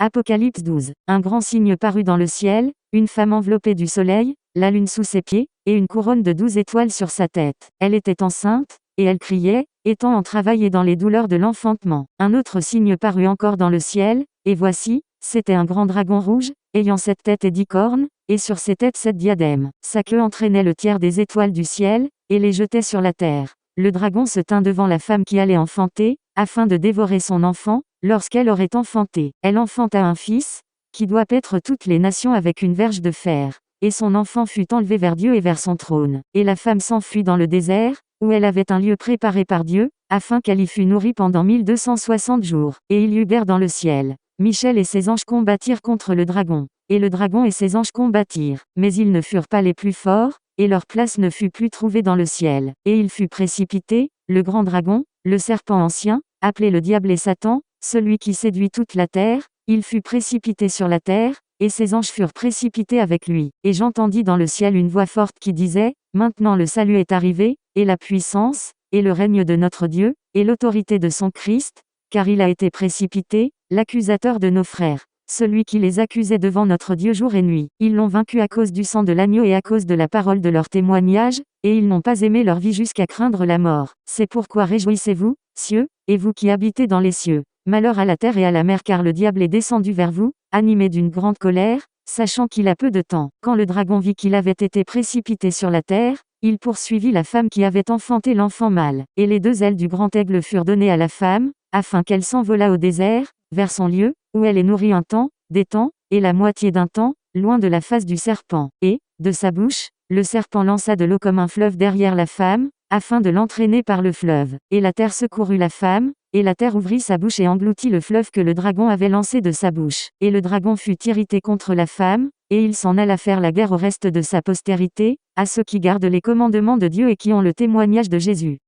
Apocalypse 12. Un grand signe parut dans le ciel, une femme enveloppée du soleil, la lune sous ses pieds, et une couronne de 12 étoiles sur sa tête. Elle était enceinte, et elle criait, étant en travail et dans les douleurs de l'enfantement. Un autre signe parut encore dans le ciel, et voici, c'était un grand dragon rouge, ayant 7 têtes et 10 cornes, et sur ses têtes 7 diadèmes. Sa queue entraînait le tiers des étoiles du ciel, et les jetait sur la terre. Le dragon se tint devant la femme qui allait enfanter, afin de dévorer son enfant, lorsqu'elle aurait enfanté. Elle enfanta un fils, qui doit paître toutes les nations avec une verge de fer. Et son enfant fut enlevé vers Dieu et vers son trône. Et la femme s'enfuit dans le désert, où elle avait un lieu préparé par Dieu, afin qu'elle y fût nourrie pendant 1260 jours. Et il y eut guerre dans le ciel. Michel et ses anges combattirent contre le dragon. Et le dragon et ses anges combattirent. Mais ils ne furent pas les plus forts, et leur place ne fut plus trouvée dans le ciel. Et il fut précipité, le grand dragon, le serpent ancien, appelé le diable et Satan, celui qui séduit toute la terre, il fut précipité sur la terre, et ses anges furent précipités avec lui. Et j'entendis dans le ciel une voix forte qui disait, maintenant le salut est arrivé, et la puissance, et le règne de notre Dieu, et l'autorité de son Christ, car il a été précipité, l'accusateur de nos frères. Celui qui les accusait devant notre Dieu jour et nuit. Ils l'ont vaincu à cause du sang de l'agneau et à cause de la parole de leur témoignage, et ils n'ont pas aimé leur vie jusqu'à craindre la mort. C'est pourquoi réjouissez-vous, cieux, et vous qui habitez dans les cieux. Malheur à la terre et à la mer car le diable est descendu vers vous, animé d'une grande colère, sachant qu'il a peu de temps. Quand le dragon vit qu'il avait été précipité sur la terre, il poursuivit la femme qui avait enfanté l'enfant mâle. Et les 2 ailes du grand aigle furent données à la femme, afin qu'elle s'envolât au désert, vers son lieu, où elle est nourrie un temps, des temps, et la moitié d'un temps, loin de la face du serpent. Et, de sa bouche, le serpent lança de l'eau comme un fleuve derrière la femme, afin de l'entraîner par le fleuve. Et la terre secourut la femme, et la terre ouvrit sa bouche et engloutit le fleuve que le dragon avait lancé de sa bouche. Et le dragon fut irrité contre la femme, et il s'en alla faire la guerre au reste de sa postérité, à ceux qui gardent les commandements de Dieu et qui ont le témoignage de Jésus.